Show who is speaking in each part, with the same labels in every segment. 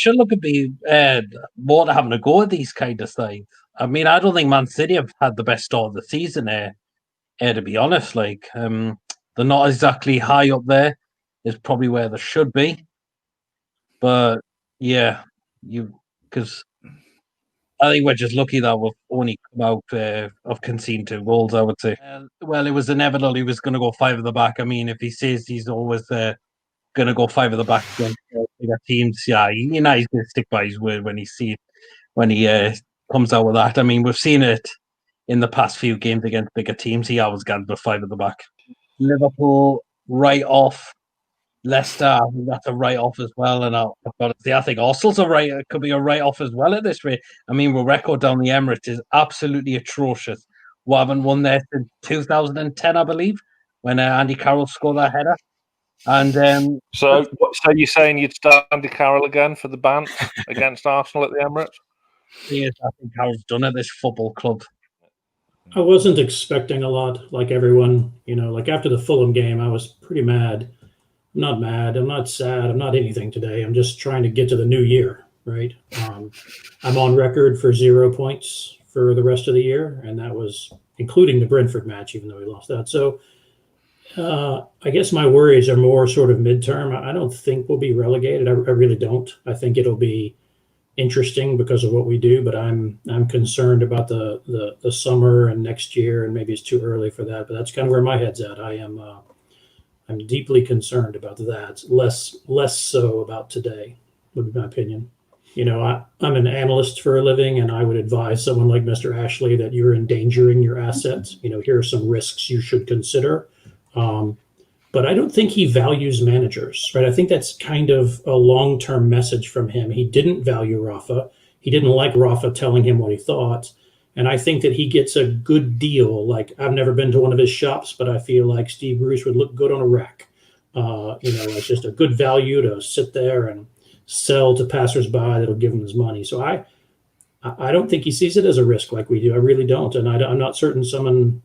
Speaker 1: should look at be more to having a go at these kind of sides. I mean, I don't think Man City have had the best start of the season to be honest. Like, they're not exactly high up there. Is probably where they should be. But yeah, because I think we're just lucky that we've only come out of conceding 2 goals, I would say. Well, it was inevitable he was going to go 5 at the back. I mean, if he says he's always going to go 5 at the back against bigger teams, yeah, he's going to stick by his word when he comes out with that. I mean, we've seen it in the past few games against bigger teams. He always got the 5 at the back. Liverpool, right off. Leicester, I think that's a write-off as well. And I've got to say, I think Arsenal's it could be a write-off as well at this rate. I mean, our record down the Emirates is absolutely atrocious. We haven't won there since 2010, I believe, when Andy Carroll scored that header. And
Speaker 2: so you're saying you'd start Andy Carroll again for the ban against Arsenal at the Emirates?
Speaker 1: Yes, I think Carroll's done at this football club.
Speaker 3: I wasn't expecting a lot, like everyone. Like after the Fulham game, I was pretty mad. I'm not mad. I'm not sad. I'm not anything today. I'm just trying to get to the new year, right? I'm on record for 0 points for the rest of the year, and that was including the Brentford match, even though we lost that. So I guess my worries are more sort of midterm. I don't think we'll be relegated. I really don't. I think it'll be interesting because of what we do, but I'm concerned about the summer and next year, and maybe it's too early for that. But that's kind of where my head's at. I'm deeply concerned about that. Less so about today, would be my opinion. I'm an analyst for a living, and I would advise someone like Mr. Ashley that you're endangering your assets. Here are some risks you should consider. But I don't think he values managers, right? I think that's kind of a long-term message from him. He didn't value Rafa. He didn't like Rafa telling him what he thought. And I think that he gets a good deal. Like, I've never been to one of his shops, but I feel like Steve Bruce would look good on a rack. It's just a good value to sit there and sell to passersby that'll give him his money. So I don't think he sees it as a risk like we do. I really don't. And I'm not certain someone,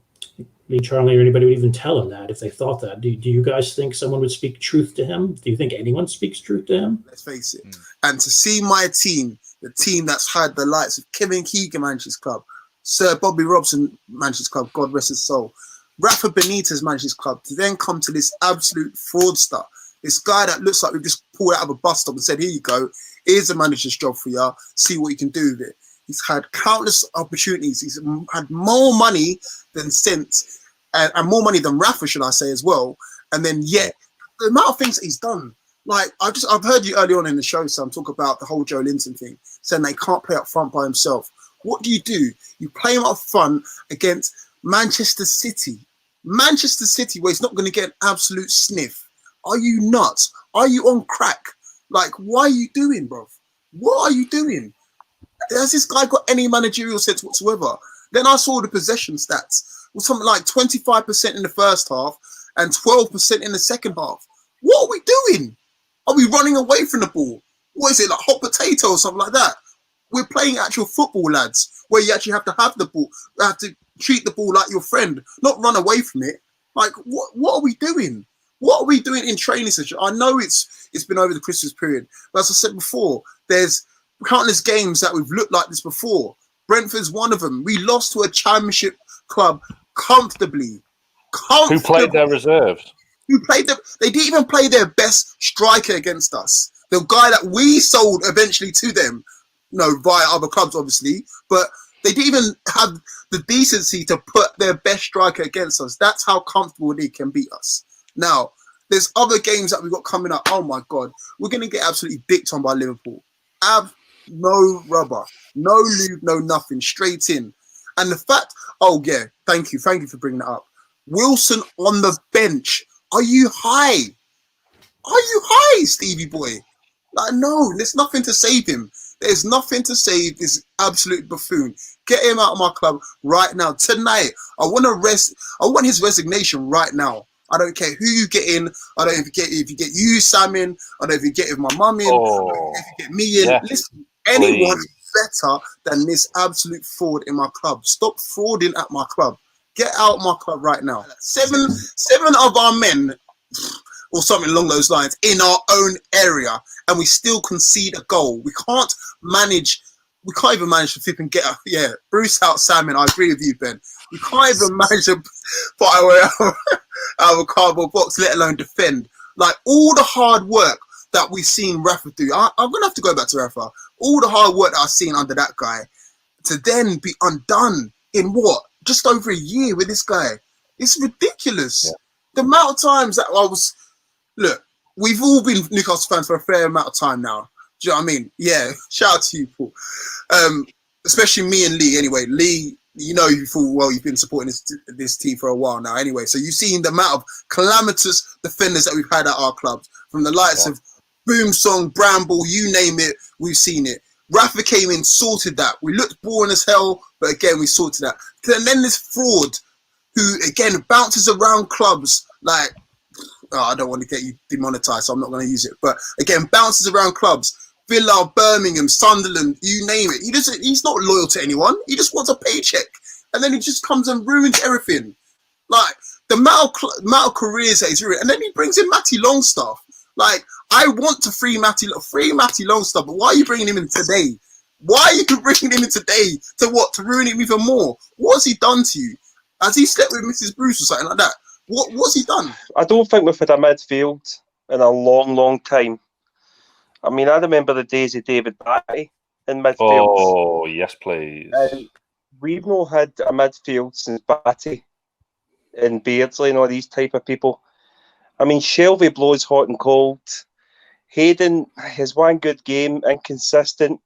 Speaker 3: me, Charlie, or anybody would even tell him that if they thought that. Do you guys think someone would speak truth to him? Do you think anyone speaks truth to him?
Speaker 4: Let's face it. And to see my team, the team that's had the likes of Kevin Keegan, Manchester Club, Sir Bobby Robson, Manchester Club, God rest his soul, Rafa Benitez, Manchester Club, to then come to this absolute fraudster, this guy that looks like we just pulled out of a bus stop and said, here you go, here's the manager's job for you, see what you can do with it. He's had countless opportunities. He's had more money than sense, and more money than Rafa, should I say, as well. And then yet, the amount of things that he's done. Like, I've heard you early on in the show, Sam, talk about the whole Joe Linton thing, saying they can't play up front by himself. What do? You play him up front against Manchester City. Manchester City, where he's not going to get an absolute sniff. Are you nuts? Are you on crack? Like, what are you doing, bro? What are you doing? Has this guy got any managerial sense whatsoever? Then I saw the possession stats. It was something like 25% in the first half and 12% in the second half. What are we doing? Are we running away from the ball? What is it, like hot potato or something like that? We're playing actual football, lads, where you actually have to have the ball. You have to treat the ball like your friend, not run away from it. Like, what are we doing? What are we doing in training session? I know it's been over the Christmas period, but as I said before, there's countless games that we've looked like this before. Brentford's one of them. We lost to a championship club comfortably.
Speaker 2: Who played their reserves?
Speaker 4: They didn't even play their best striker against us. The guy that we sold eventually to them, via other clubs, obviously, but they didn't even have the decency to put their best striker against us. That's how comfortable they can beat us. Now, there's other games that we've got coming up. Oh my God, we're going to get absolutely dicked on by Liverpool. No rubber, no lube, no nothing, straight in. And the fact, thank you for bringing that up. Wilson on the bench. Are you high? Are you high, Stevie boy? Like, no, there's nothing to save him. There's nothing to save this absolute buffoon. Get him out of my club right now. Tonight, I want his resignation right now. I don't care who you get in. I don't care if you get you, Sam, in. I don't know if you get my mum in. I don't care if you get me in. Yes, listen, anyone better than this absolute fraud in my club. Stop frauding at my club. Get out of my club right now. Seven of our men or something along those lines in our own area, and we still concede a goal. We can't even manage to flip and get a, Bruce out salmon. I agree with you, Ben. We can't even manage to put our cardboard box, let alone defend. Like, all the hard work that we've seen Rafa do, I'm going to have to go back to Rafa. All the hard work that I've seen under that guy, to then be undone in what? Just over a year with this guy. It's ridiculous. Yeah. The amount of times that look, we've all been Newcastle fans for a fair amount of time now. Do you know what I mean? Yeah, shout out to you, Paul. Especially me and Lee, anyway. Lee, you know, you full well you've been supporting this team for a while now anyway. So you've seen the amount of calamitous defenders that we've had at our clubs, from the likes of Boomsong, Bramble, you name it, we've seen it. Rafa came in, sorted that. We looked boring as hell, but again, we sorted that. And then this fraud who, again, bounces around clubs like, I don't want to get you demonetized, so I'm not going to use it. But again, bounces around clubs. Villa, Birmingham, Sunderland, you name it. He's not loyal to anyone. He just wants a paycheck. And then he just comes and ruins everything. Like, the amount of careers that he's ruined. And then he brings in Matty Longstaff. Like, I want to free Matty Longstaff, but why are you bringing him in today? Why are you bringing him in today? To what? To ruin him even more? What has he done to you? Has he slept with Mrs. Bruce or something like that? What's he done?
Speaker 5: I don't think we've had a midfield in a long, long time. I mean, I remember the days of David Batty in midfield.
Speaker 2: Oh, yes, please.
Speaker 5: We've not had a midfield since Batty and Beardsley and all these type of people. I mean, Shelby blows hot and cold. Hayden has one good game, inconsistent.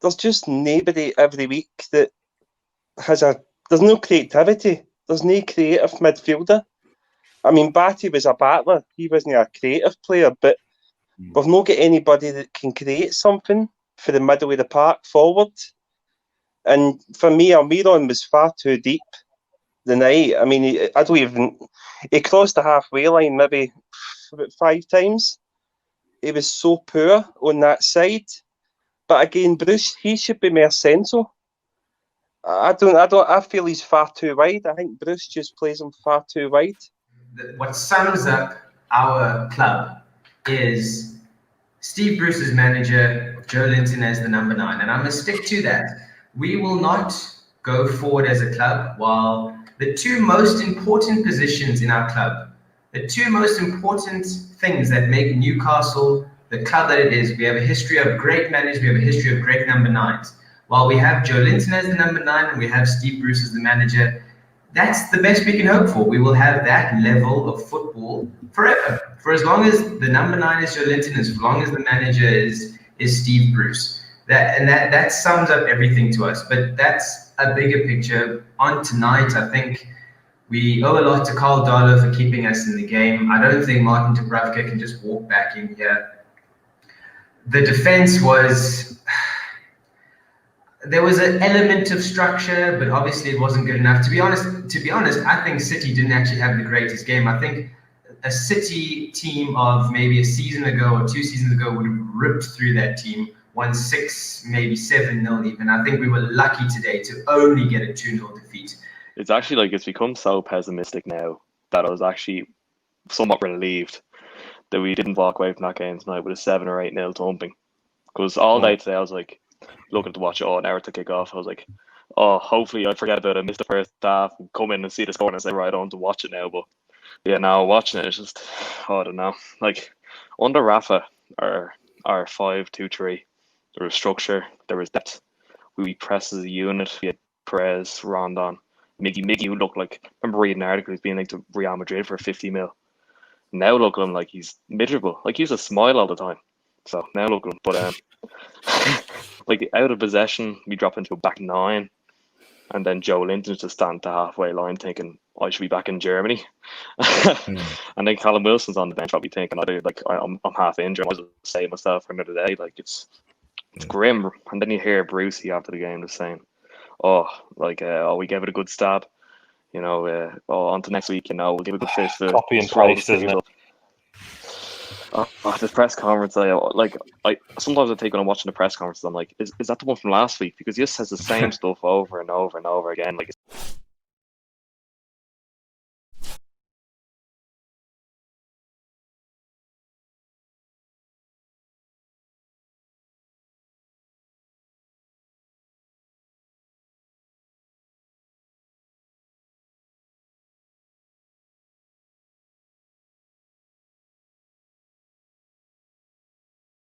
Speaker 5: There's just nobody every week that there's no creativity. There's no creative midfielder. I mean, Batty was a battler. He wasn't a creative player, but we've not got anybody that can create something for the middle of the park forward. And for me, Almiron was far too deep the night. I mean, he crossed the halfway line maybe about 5 times. He was so poor on that side. But again, Bruce, he should be more central. I feel he's far too wide. I think Bruce just plays him far too wide.
Speaker 6: What sums up our club is Steve Bruce's manager, Joe Linton as the number 9. And I'm going to stick to that. We will not go forward as a club while the 2 most important positions in our club, the 2 most important things that make Newcastle the club that it is, we have a history of great managers, we have a history of great number 9s. While we have Joe Linton as the number 9 and we have Steve Bruce as the manager, that's the best we can hope for. We will have that level of football forever. For as long as the number 9 is Joe Linton, as long as the manager is Steve Bruce. That sums up everything to us. But that's a bigger picture. On tonight, I think we owe a lot to Carl Darlow for keeping us in the game. I don't think Martin Dubravka can just walk back in here. The defense was... There was an element of structure, but obviously it wasn't good enough. To be honest, I think City didn't actually have the greatest game. I think a City team of maybe a season ago or 2 seasons ago would have ripped through that team, won 6, maybe 7-0 even. I think we were lucky today to only get a 2-0 defeat.
Speaker 7: It's actually like it's become so pessimistic now that I was actually somewhat relieved that we didn't walk away from that game tonight with a 7 or 8-0 thumping. Because all day today I was like, looking to watch it, an hour to kick off. I was like, oh, hopefully I forget about it, miss the first half, and come in and see the score and say, right, I want to watch it now. But yeah, now watching it, it's just, I don't know. Like, under Rafa, our 5-2-3, there was structure, there was depth. We pressed as a unit. We had Perez, Rondon, Miggy, who looked like, I remember reading an article, he's being linked to Real Madrid for 50 mil. Now look at him like he's miserable. Like, he used to smile all the time. So now look at him. But like, out of possession, we drop into a back 9, and then Joe Linton just stand at the halfway line thinking, I should be back in Germany. And then Callum Wilson's on the bench probably thinking, I'm half injured, I might as well save myself for another day. Like, it's grim. And then you hear Brucey after the game just saying, we gave it a good stab. You know, on to next week, you know, we'll give it a good fist.
Speaker 2: Copy and paste, isn't it?
Speaker 7: This press conference, I sometimes I take when I'm watching the press conferences, I'm like, is that the one from last week? Because he just says the same stuff over and over and over again. Like,